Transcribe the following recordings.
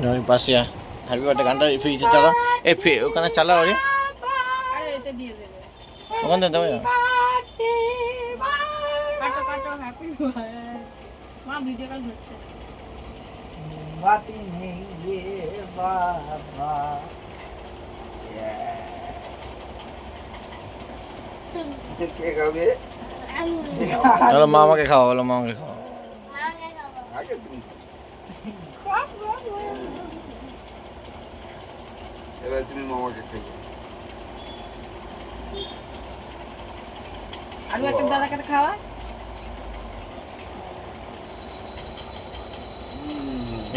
ধরি পাশে happy birthday গানটা ফ্রিজে চালাও। ওখানে চালাও রে, আরে এটা দিয়ে দেবে। ওখান থেকে দেবে। কাটো কাটো হ্যাপি বার্থডে। মা ভিডিও কল হচ্ছে। বাতি নেই ये बाबा কে খাবে? বলো মা আমাকে খাও, বলো মা আমাকে খাও। আগে তুমি এবার তুমি মামাকে খাবে। আর একটা দাদাকে খাওয়া।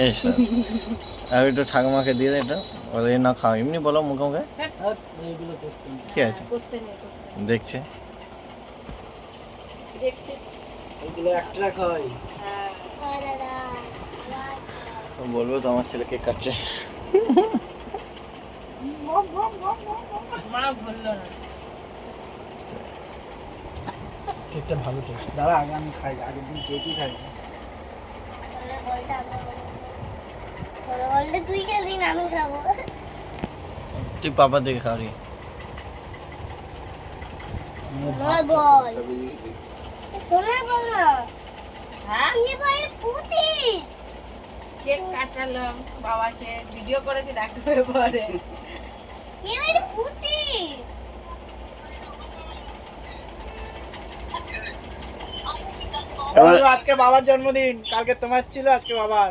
এই স্যার আর একটু ঠাকুমাকে দিয়ে দে এটা, বলে না খাও, এমনি বলো মুখে মুখে। এইগুলো করতে ঠিক আছে, করতে নেই করতে নেই। দেখছে। দেখছি। এইগুলো একটা খাই। হ্যাঁ বলবো তো আমার ছেলে কেক কাটছে। মা বললো না। কেকটা ভালো টেস্ট। দাঁড়া আগে আমি খাই, আগের দিন কেকই খাই। তুই খেলি না আমি খাবো। তুই পাপা দেখে খাওয়ারি। আমার বল শোনা বল না। হ্যাঁ ये भाई পুতি কেক কাটালাম, বাবাকে ভিডিও করেছি ডাক্তারের পরে। ये भाई পুতি আজকে বাবার জন্মদিন, কালকে তোমার ছিল, আজকে বাবার।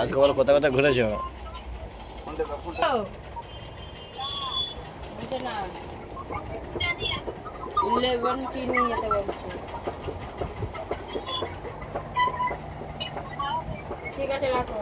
আজকে বলো কোথায় কোথায় ঘুরেছো? এটা না 11 কি নিয়ে যেতে বলছে। ঠিক আছে রাখো।